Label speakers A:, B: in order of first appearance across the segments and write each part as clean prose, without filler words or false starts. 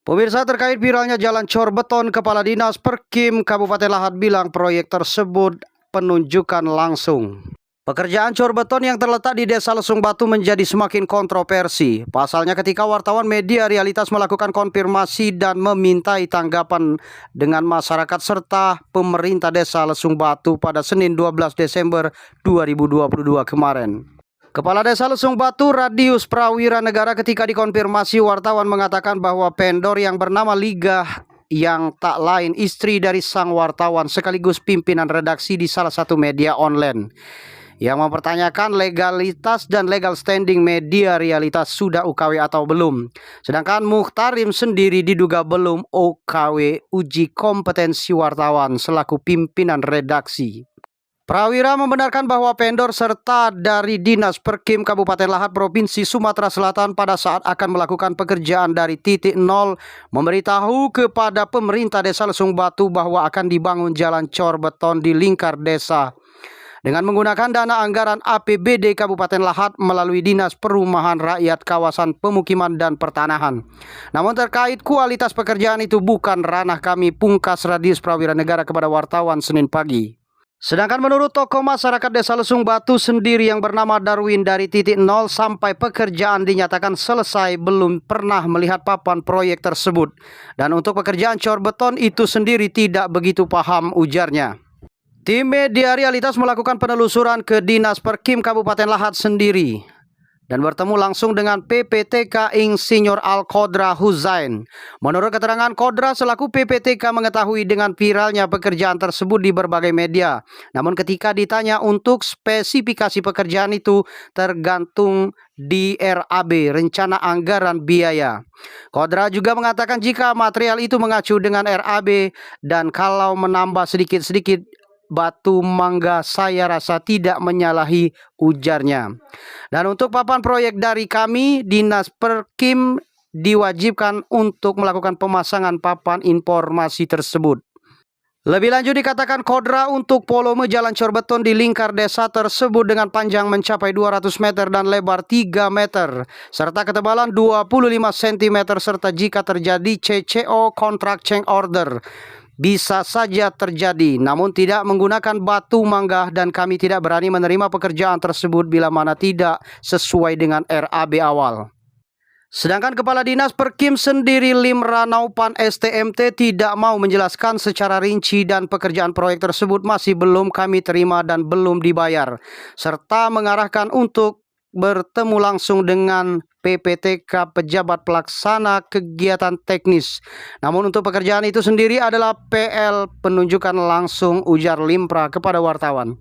A: Pemirsa, terkait viralnya jalan cor beton, Kepala Dinas Perkim Kabupaten Lahat bilang proyek tersebut penunjukan langsung. Pekerjaan cor beton yang terletak di Desa Lesung Batu menjadi semakin kontroversi. Pasalnya ketika wartawan media realitas melakukan konfirmasi dan memintai tanggapan dengan masyarakat serta pemerintah Desa Lesung Batu pada Senin 12 Desember 2022 kemarin. Kepala Desa Lesung Batu Radius Prawira Negara ketika dikonfirmasi wartawan mengatakan bahwa vendor yang bernama Liga yang tak lain istri dari sang wartawan sekaligus pimpinan redaksi di salah satu media online yang mempertanyakan legalitas dan legal standing media realitas sudah UKW atau belum. Sedangkan Muhtarim sendiri diduga belum UKW uji kompetensi wartawan selaku pimpinan redaksi. Prawira membenarkan bahwa vendor serta dari Dinas Perkim Kabupaten Lahat Provinsi Sumatera Selatan pada saat akan melakukan pekerjaan dari titik nol memberitahu kepada pemerintah Desa Lesung Batu bahwa akan dibangun jalan cor beton di lingkar desa dengan menggunakan dana anggaran APBD Kabupaten Lahat melalui Dinas Perumahan Rakyat Kawasan Pemukiman dan Pertanahan. Namun terkait kualitas pekerjaan itu bukan ranah kami, pungkas Radius Prawira Negara kepada wartawan Senin pagi. Sedangkan menurut tokoh masyarakat Desa Lesung Batu sendiri yang bernama Darwin, dari titik nol sampai pekerjaan dinyatakan selesai belum pernah melihat papan proyek tersebut. Dan untuk pekerjaan cor beton itu sendiri tidak begitu paham, ujarnya. Tim media realitas melakukan penelusuran ke Dinas Perkim Kabupaten Lahat sendiri dan bertemu langsung dengan PPTK Insinyur Al-Qodra Huzain. Menurut keterangan Qodra selaku PPTK mengetahui dengan viralnya pekerjaan tersebut di berbagai media. Namun ketika ditanya untuk spesifikasi pekerjaan itu tergantung di RAB, rencana anggaran biaya. Qodra juga mengatakan jika material itu mengacu dengan RAB dan kalau menambah sedikit-sedikit batu mangga saya rasa tidak menyalahi, ujarnya. Dan untuk papan proyek dari kami, Dinas Perkim diwajibkan untuk melakukan pemasangan papan informasi tersebut. Lebih lanjut dikatakan Qodra untuk volume jalan cor beton di lingkar desa tersebut dengan panjang mencapai 200 meter dan lebar 3 meter serta ketebalan 25 cm serta jika terjadi CCO contract change order bisa saja terjadi, namun tidak menggunakan batu mangga dan kami tidak berani menerima pekerjaan tersebut bila mana tidak sesuai dengan RAB awal. Sedangkan Kepala Dinas Perkim sendiri Limra Naupan STMT tidak mau menjelaskan secara rinci dan pekerjaan proyek tersebut masih belum kami terima dan belum dibayar, serta mengarahkan untuk bertemu langsung dengan PPTK pejabat pelaksana kegiatan teknis. Namun untuk pekerjaan itu sendiri adalah PL penunjukan langsung, ujar Limra kepada wartawan.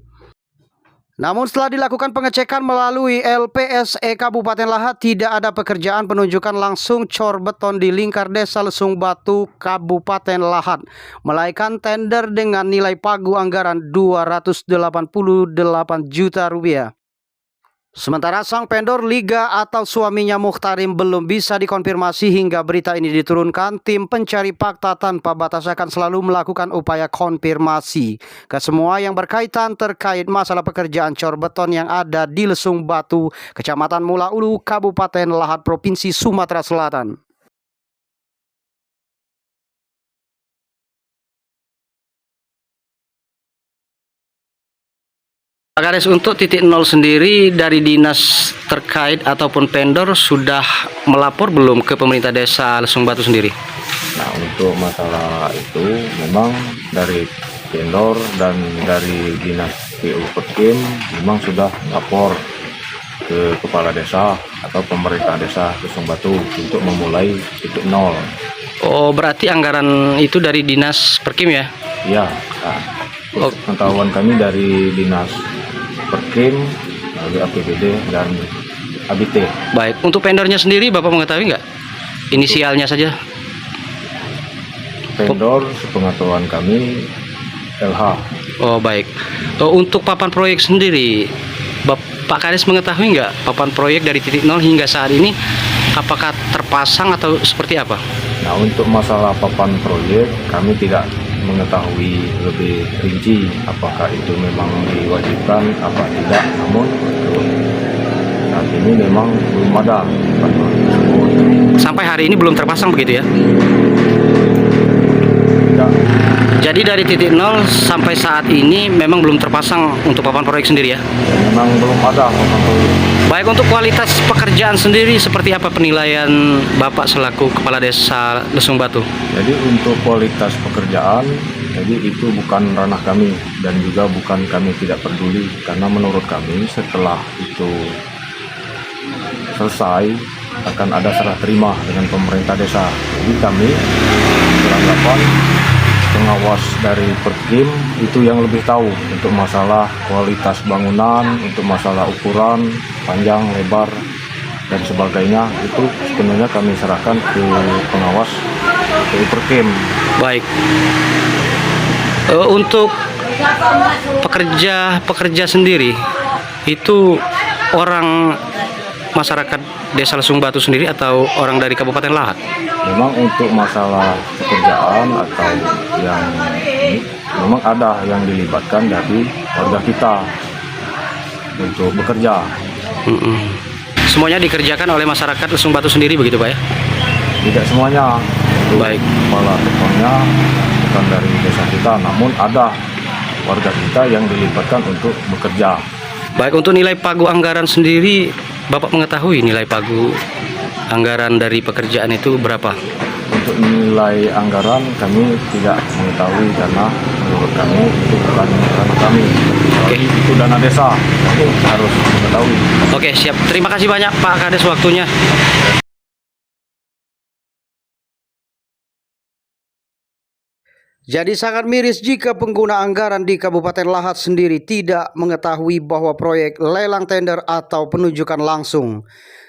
A: Namun setelah dilakukan pengecekan melalui LPSE Kabupaten Lahat tidak ada pekerjaan penunjukan langsung cor beton di lingkar Desa Lesung Batu Kabupaten Lahat, melainkan tender dengan nilai pagu anggaran 288 juta rupiah. Sementara sang vendor Liga atau suaminya Muhtarim belum bisa dikonfirmasi hingga berita ini diturunkan. Tim pencari fakta tanpa batas akan selalu melakukan upaya konfirmasi ke semua yang berkaitan terkait masalah pekerjaan cor beton yang ada di Lesung Batu, Kecamatan Mula Ulu, Kabupaten Lahat, Provinsi Sumatera Selatan. Garis untuk titik nol sendiri dari dinas terkait ataupun vendor sudah melapor belum ke pemerintah Desa Lesung Batu sendiri?
B: Nah, untuk masalah itu memang dari vendor dan dari dinas PU Perkim memang sudah lapor ke kepala desa atau pemerintah Desa Lesung Batu untuk memulai titik nol.
A: Oh, berarti anggaran itu dari dinas Perkim ya?
B: Ya, nah, pengetahuan kami dari dinas Perkim, melalui APBD dan ABT.
A: Baik, untuk vendornya sendiri Bapak mengetahui nggak? Inisialnya saja.
B: Vendor sepengetahuan kami LH.
A: Oh baik. Untuk papan proyek sendiri, Pak Kades mengetahui nggak papan proyek dari titik nol hingga saat ini apakah terpasang atau seperti apa?
B: Nah, untuk masalah papan proyek kami tidak mengetahui lebih rinci apakah itu memang diwajibkan apa tidak, namun saat ini memang belum ada bantuan tersebut.
A: Sampai hari ini belum terpasang begitu ya?
B: Ya,
A: Jadi dari titik nol sampai saat ini memang belum terpasang untuk papan proyek sendiri ya?
B: memang belum ada papan proyek.
A: Baik, untuk kualitas pekerjaan sendiri seperti apa penilaian Bapak selaku Kepala Desa Lesung Batu?
B: Jadi untuk kualitas pekerjaan, jadi itu bukan ranah kami dan juga bukan kami tidak peduli, karena menurut kami setelah itu selesai akan ada serah terima dengan pemerintah desa. Jadi kami beranggapan pengawas dari Perkim itu yang lebih tahu untuk masalah kualitas bangunan, untuk masalah ukuran, panjang, lebar, dan sebagainya. Itu sepenuhnya kami serahkan ke pengawas dari Perkim.
A: Baik. Untuk pekerja sendiri itu orang masyarakat Desa Lesung Batu sendiri atau orang dari Kabupaten Lahat?
B: Memang untuk masalah pekerjaan atau yang ini, memang ada yang dilibatkan dari warga kita untuk bekerja.
A: Semuanya dikerjakan oleh masyarakat Lesung Batu sendiri begitu Pak ya?
B: Tidak semuanya.
A: Baik.
B: Kepala tukangnya bukan dari desa kita, namun ada warga kita yang dilibatkan untuk bekerja.
A: Baik, untuk nilai pagu anggaran sendiri Bapak mengetahui nilai pagu anggaran dari pekerjaan itu berapa?
B: Untuk nilai anggaran kami tidak mengetahui karena menurut kami itu bukan ranah kami.
A: Oke.
B: Itu dana desa, kami harus mengetahui.
A: Oke, siap. Terima kasih banyak Pak Kades waktunya. Jadi sangat miris jika pengguna anggaran di Kabupaten Lahat sendiri tidak mengetahui bahwa proyek lelang tender atau penunjukan langsung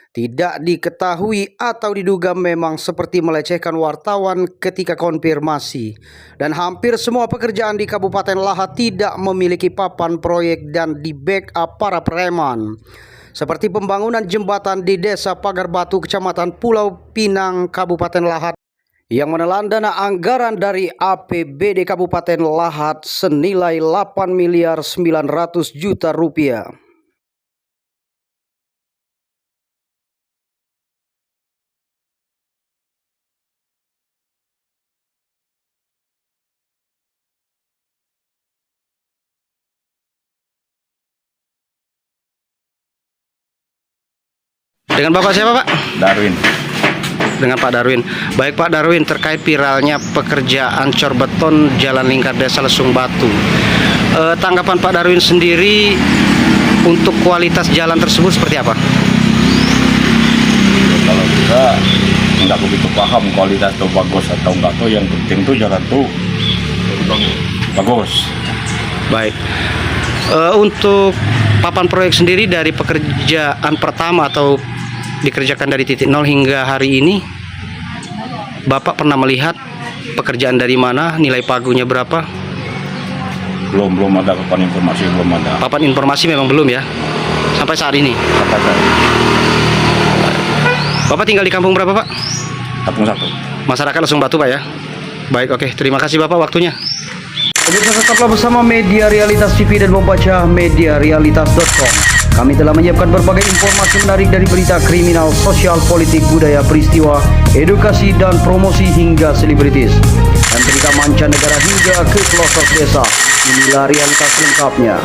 A: tidak diketahui atau diduga memang seperti melecehkan wartawan ketika konfirmasi. Dan hampir semua pekerjaan di Kabupaten Lahat tidak memiliki papan proyek dan di backup para preman. Seperti pembangunan jembatan di Desa Pagar Batu, Kecamatan Pulau Pinang, Kabupaten Lahat, yang menelan dana anggaran dari APBD Kabupaten Lahat senilai 8.900.000.000 rupiah. Dengan Bapak siapa Pak?
B: Darwin.
A: Dengan Pak Darwin. Baik Pak Darwin, terkait viralnya pekerjaan cor beton Jalan Lingkar Desa Lesung Batu, tanggapan Pak Darwin sendiri untuk kualitas jalan tersebut seperti apa?
C: Kalau kita nggak begitu paham kualitas itu bagus atau enggak, tuh yang penting tuh jalan tuh bagus.
A: Baik. Untuk papan proyek sendiri dari pekerjaan pertama atau dikerjakan dari titik nol hingga hari ini, Bapak pernah melihat pekerjaan dari mana, nilai pagunya berapa?
C: Belum ada papan informasi, belum ada.
A: Papan informasi memang belum ya sampai saat ini.
C: Sampai saya
A: Bapak tinggal di kampung berapa Pak?
C: Kampung 1.
A: Masyarakat Lesung Batu Pak ya. Baik, oke, terima kasih Bapak waktunya. Pemirsa, tetaplah bersama Media Realitas TV dan membaca mediarealitas.com. Kami telah menyiapkan berbagai informasi menarik dari berita kriminal, sosial, politik, budaya, peristiwa, edukasi, dan promosi hingga selebritis. Dan berita mancanegara hingga ke pelosok desa. Inilah realitas lengkapnya.